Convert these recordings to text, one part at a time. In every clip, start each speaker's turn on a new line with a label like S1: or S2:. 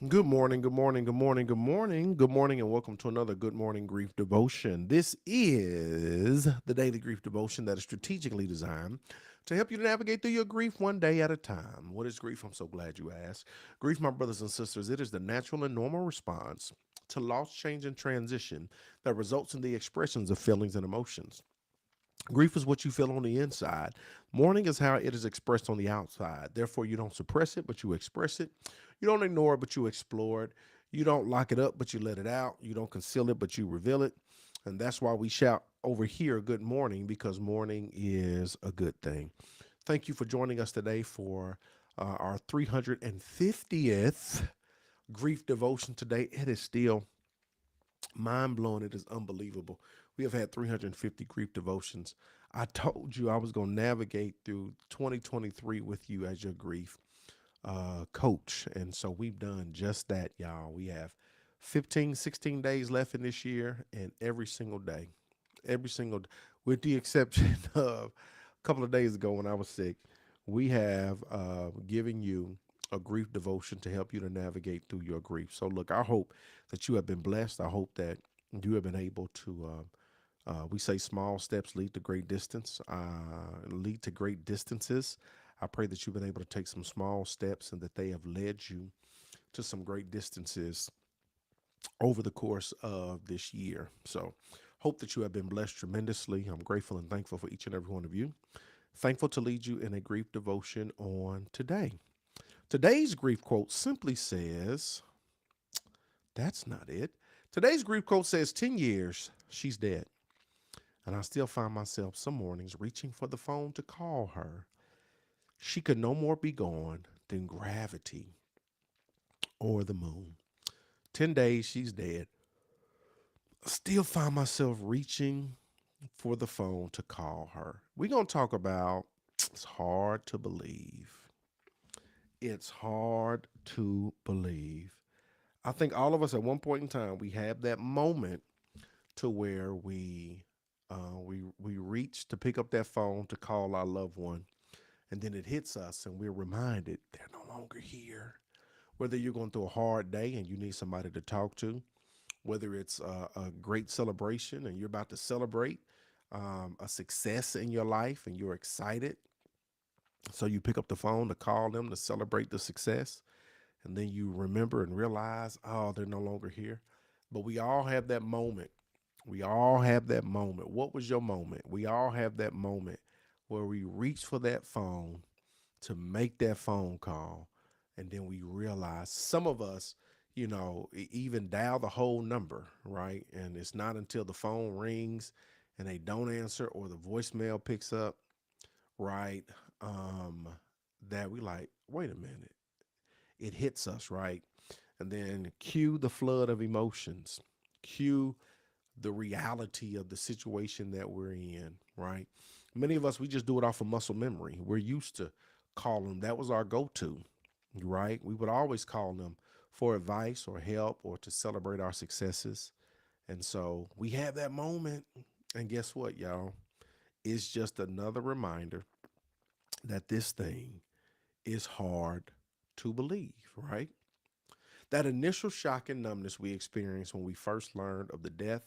S1: Good morning, good morning, good morning, good morning, good morning, and welcome to another Good Morning Grief Devotion. This is the daily grief devotion that is strategically designed to help you to navigate through your grief one day at a time. What is grief? I'm so glad you asked. Grief, my brothers and sisters, it is the natural and normal response to loss, change, and transition that results in the expressions of feelings and emotions. Grief is what you feel on the inside. Mourning is how it is expressed on the outside. Therefore, you don't suppress it, but you express it. You don't ignore it, but you explore it. You don't lock it up, but you let it out. You don't conceal it, but you reveal it. And that's why we shout over here, good morning, because morning is a good thing. Thank you for joining us today for our 350th grief devotion today. It is still mind blowing. It is unbelievable. We have had 350 grief devotions. I told you I was going to navigate through 2023 with you as your grief coach. And so we've done just that, y'all. We have 15, 16 days left in this year, and every single, with the exception of a couple of days ago when I was sick, we have given you a grief devotion to help you to navigate through your grief. So, look, I hope that you have been blessed. I hope that you have been able to. We say small steps lead to great distance, lead to great distances. I pray that you've been able to take some small steps and that they have led you to some great distances over the course of this year. So, hope that you have been blessed tremendously. I'm grateful and thankful for each and every one of you. Thankful to lead you in a grief devotion on today. Today's grief quote simply says, that's not it. Today's grief quote says, 10 years, she's dead. And I still find myself some mornings reaching for the phone to call her. She could no more be gone than gravity or the moon. 10 days, she's dead. Still find myself reaching for the phone to call her. We're going to talk about it's hard to believe. It's hard to believe. I think all of us at one point in time, we have that moment to where we reach to pick up that phone to call our loved one, and then it hits us, and we're reminded they're no longer here. Whether you're going through a hard day and you need somebody to talk to, whether it's a great celebration and you're about to celebrate a success in your life and you're excited, so you pick up the phone to call them to celebrate the success, and then you remember and realize, oh, they're no longer here. But we all have that moment. We all have that moment. What was your moment? We all have that moment where we reach for that phone to make that phone call. And then we realize some of us, even dial the whole number, right? And it's not until the phone rings and they don't answer or the voicemail picks up, right? Um, that we like, wait a minute. It hits us, right? And then cue the flood of emotions, cue the reality of the situation that we're in, right? Many of us, we just do it off of muscle memory. We're used to calling them. That was our go to, right? We would always call them for advice or help or to celebrate our successes. And so we have that moment. And guess what, y'all? It's just another reminder that this thing is hard to believe, right? That initial shock and numbness we experienced when we first learned of the death,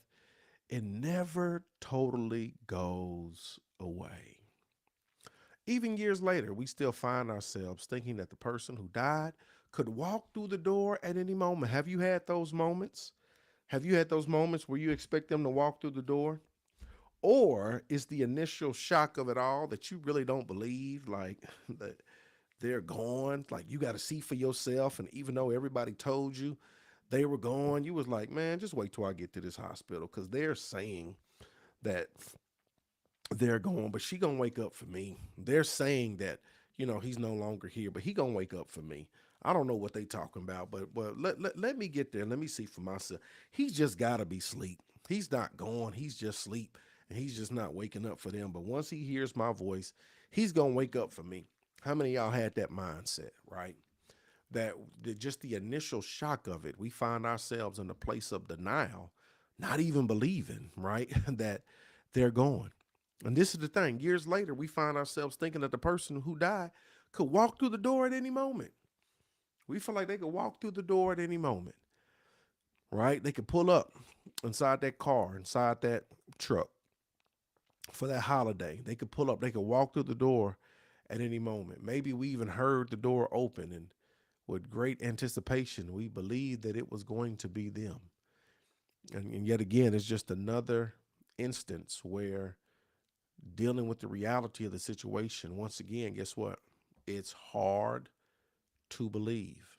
S1: it never totally goes away. Even years later, we still find ourselves thinking that the person who died could walk through the door at any moment. Have you had those moments? Have you had those moments where you expect them to walk through the door? Or is the initial shock of it all that you really don't believe, like that they're gone? Like you got to see for yourself. And even though everybody told you they were gone, you was like, man, just wait till I get to this hospital because they're saying that they're gone, but she gonna wake up for me. They're saying that he's no longer here, but he gonna wake up for me. I don't know what they talking about, but let me get there. Let me see for myself. He's just gotta be asleep. He's not gone. He's just asleep, and he's just not waking up for them. But once he hears my voice, he's gonna wake up for me. How many of y'all had that mindset, right? That just the initial shock of it, we find ourselves in a place of denial, not even believing, right, that they're gone. And this is the thing. Years later, we find ourselves thinking that the person who died could walk through the door at any moment. We feel like they could walk through the door at any moment, right? They could pull up inside that car, inside that truck for that holiday. They could pull up, they could walk through the door at any moment. Maybe we even heard the door open, and with great anticipation, we believed that it was going to be them. And yet again, it's just another instance where dealing with the reality of the situation, once again, guess what? It's hard to believe.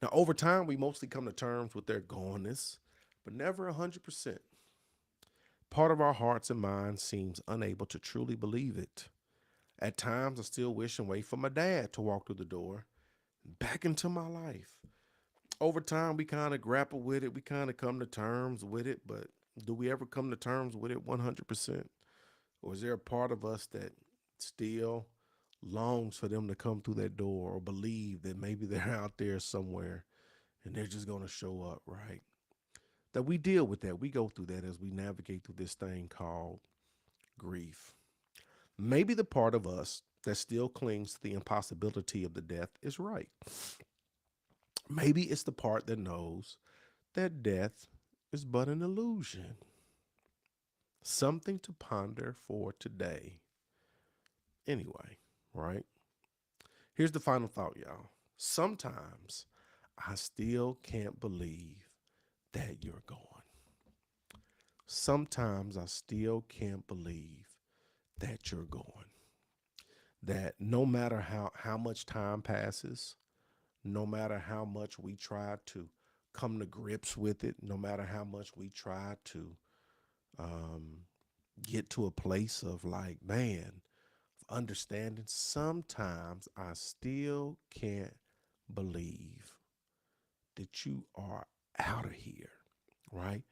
S1: Now, over time, we mostly come to terms with their goneness, but never 100%. Part of our hearts and minds seems unable to truly believe it. At times, I still wish and wait for my dad to walk through the door back into my life. Over time, we kind of grapple with it. We kind of come to terms with it, but do we ever come to terms with it 100%? Or is there a part of us that still longs for them to come through that door, or believe that maybe they're out there somewhere and they're just going to show up, right? That we deal with that. We go through that as we navigate through this thing called grief. Maybe the part of us that still clings to the impossibility of the death is right. Maybe it's the part that knows that death is but an illusion. Something to ponder for today. Anyway, right? Here's the final thought, y'all. Sometimes I still can't believe that you're gone. Sometimes I still can't believe that you're gone. That no matter how much time passes, no matter how much we try to come to grips with it, no matter how much we try to um, get to a place of like, man, understanding, sometimes I still can't believe that you are out of here, right?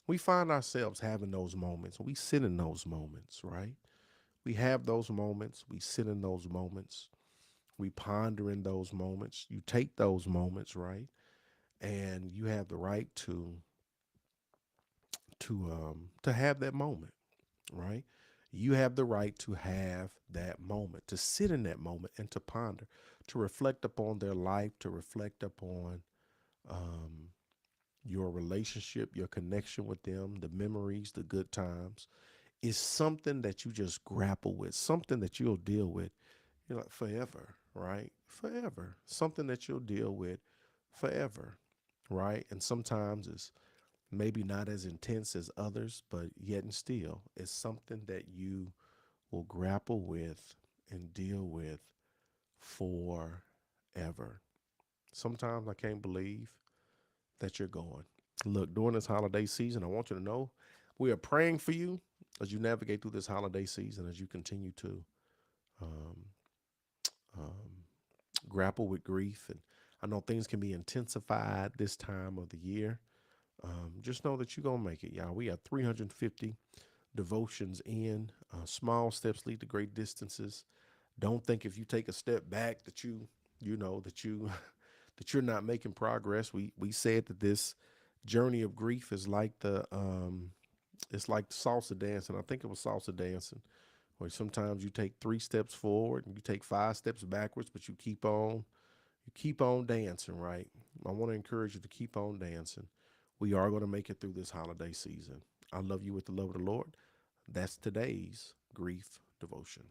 S1: We find ourselves having those moments. We sit in those moments, right? We have those moments. We sit in those moments. We ponder in those moments. You take those moments, right? And you have the right to have that moment, right? You have the right to have that moment, to sit in that moment and to ponder, to reflect upon their life, to reflect upon um, your relationship, your connection with them, the memories, the good times, is something that you just grapple with, something that you'll deal with, forever, right? Forever. Something that you'll deal with forever, right? And sometimes it's maybe not as intense as others, but yet and still, it's something that you will grapple with and deal with forever. Sometimes I can't believe that you're going. Look, during this holiday season, I want you to know we are praying for you as you navigate through this holiday season, as you continue to um, um, grapple with grief. And I know things can be intensified this time of the year. Just know that you're going to make it, y'all. We have 350 devotions in. Small steps lead to great distances. Don't think if you take a step back that that you that you're not making progress. We said that this journey of grief is like the it's like salsa dancing. I think it was salsa dancing, where sometimes you take 3 steps forward and you take 5 steps backwards, but you keep on dancing, right? I want to encourage you to keep on dancing. We are going to make it through this holiday season. I love you with the love of the Lord. That's today's grief devotion.